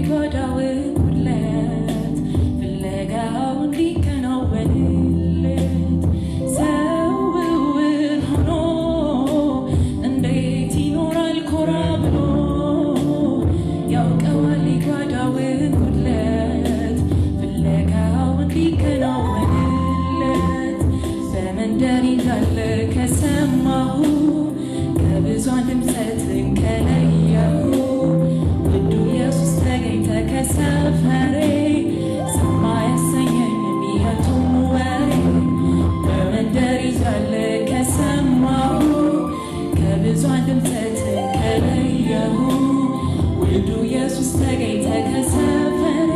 የጓዳውን ጉድለት ፍለጋው እንዲከናወንለት ሰውር ሆኖ እንዴት ይኖራል ኮራ ብሎ ያውቀዋል የጓዳውን ጉድለት ፍለጋው እንዲከናወንለት በመንደር ይዛለ ከሰማሁ ከብዙን ድምፀትን ከለየሁ ውዱ ኢየሱስ ተገኝተ ከሰፈሬ ዝም አያሰኘኝም የቱም ወሬ በመንደር ይዛለ ከሰማሁ ከብዙን ድምፀትን ከለየሁ ውዱ ኢየሱስ ተገኝተ ከሰፈሬ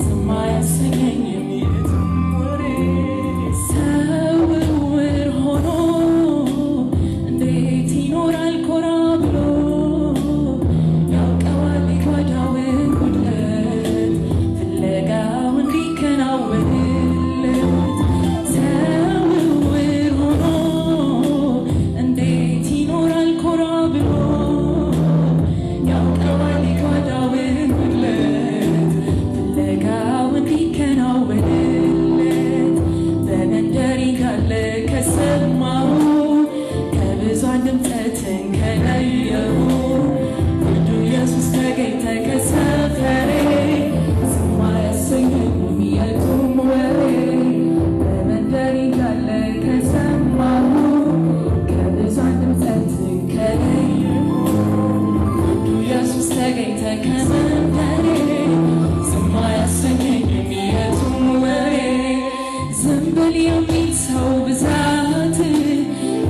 ዝም አያሰኘኝም የቱም ወሬ ሰውር ሆኖ እንዴት ይኖራል ኮራ ብሎ ያውቀዋል የጓዳውን ጉድለት ፍለጋው እንዲከናወንለት ሰውር ሆኖ እንዴት ይኖራል ኮራ ብሎ ያውቀዋል የጓዳውን ጉድለት ፍለጋው እንዲከናወንለት በመንደር ይዛለ ከሰማሁ ከብዙን ድምፀትን ከለየሁ ውዱ ኢየሱስ ተገኝተ ከሰፈሬ ዝም አያሰኘኝም የቱም ወሬ በመንደር ይዛለ ከሰማሁ ከብዙን ድምፀትን ከለየሁ ውዱ ኢየሱስ ተገኝተ ከሰፈሬ ዝም አያሰኘኝም የቱም ወሬ ዝም ብል የሚል ሰው ብዛት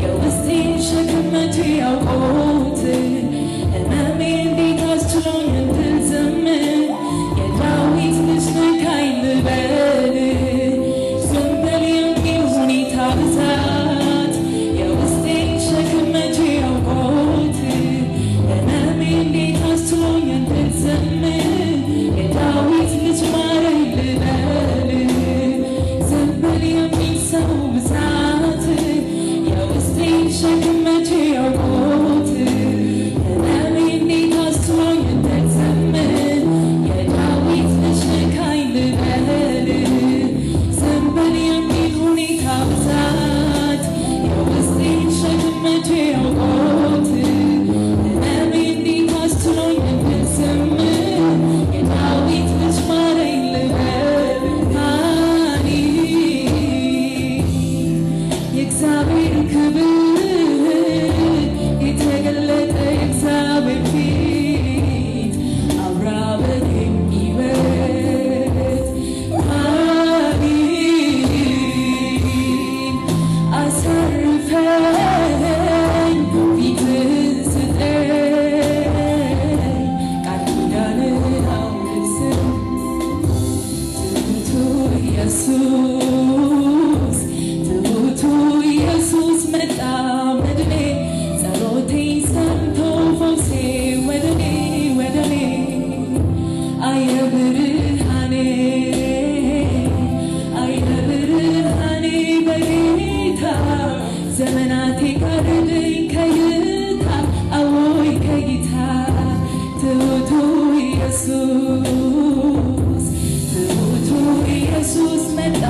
የውስጤን ሸክም መቼ ያውቆት ሕመሜ እንዴት አስችሎኝ እንድዝም የዳዊት ልጅ ነካኝ ልበል ዝም ብል የሚል ሁኔታ ብዛት የውስጤን ሸክም መቼ ያውቆት ሕመሜ እንዴት አስችሎኝ እንድዝም የዳዊት ልጅ ማረኝ ልበል ዝም ብል የሚል ሰው ብዛት የውስጤን ሸክም መቼ ያውቆት ሕመሜ እንዴት አስችሎኝ እንድዘምር የዳዊት ልጅ ነካኝ ልበል ዝም ብል የሚል ሁኔታ ብዛት የውስጤን ሸክም መቼ ያውቆት ሕመሜ እንዴት አስችሎኝ እንድዘምር የዳዊት ልጅ ማረኝ ልበል የእግዚአብሔር ክብር የተገለጠ የእግዚአብሔር ፊት አብራ በገኝበት አሳርፈኝ ፊትህን ስጠኝ ቃል ኪዳንህን አውርስኝ ትሁቱ ኢየሱስ መጣ መድኔ ጸሎቴን ሰምቶ ፈውሴ ወደኔ አየ ብርሃኔ በጌታ ዘመናቴ ጋረደኝ ከይታ አዎይ ከይታ ትሁቱ ኢየሱስ መጣ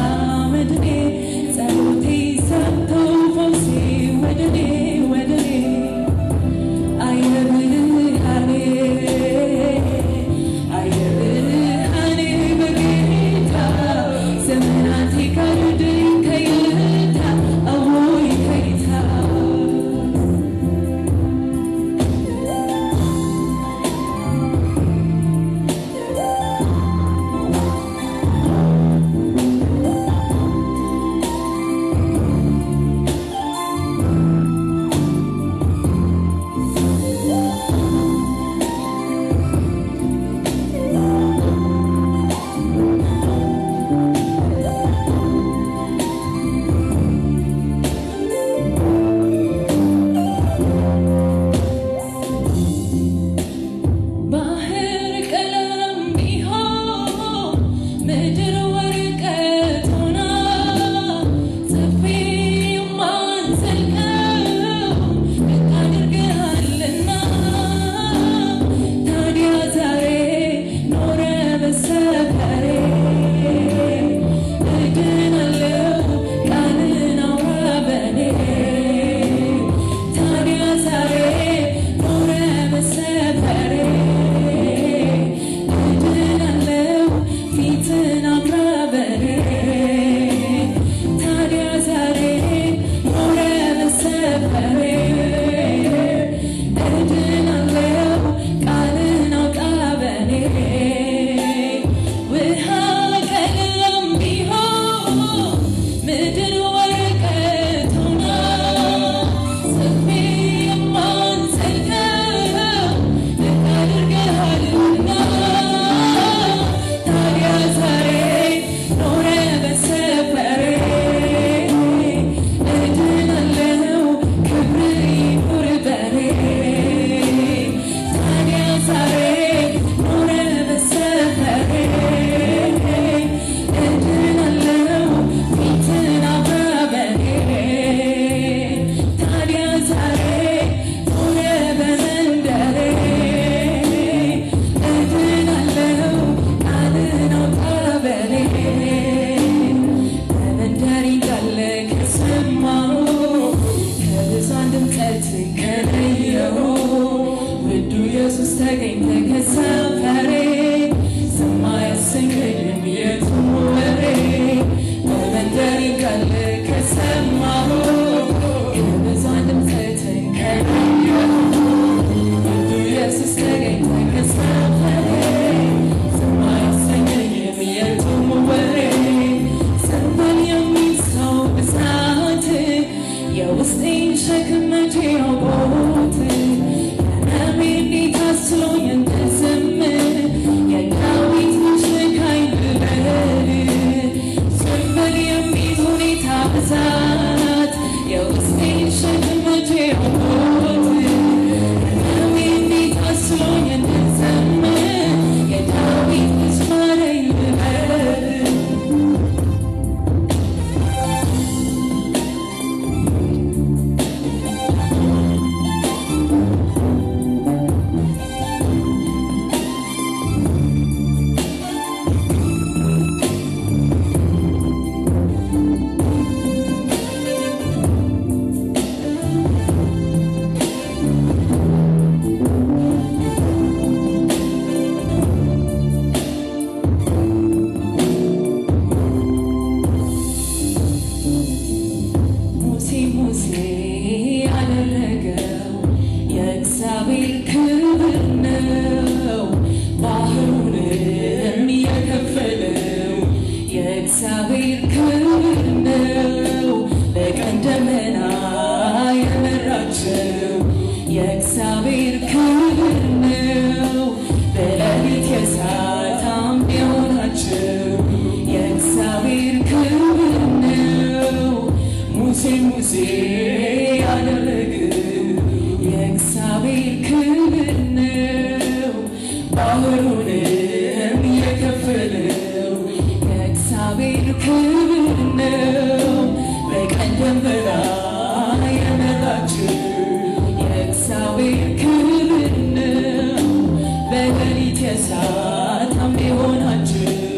ማታም ቢሆናችሁ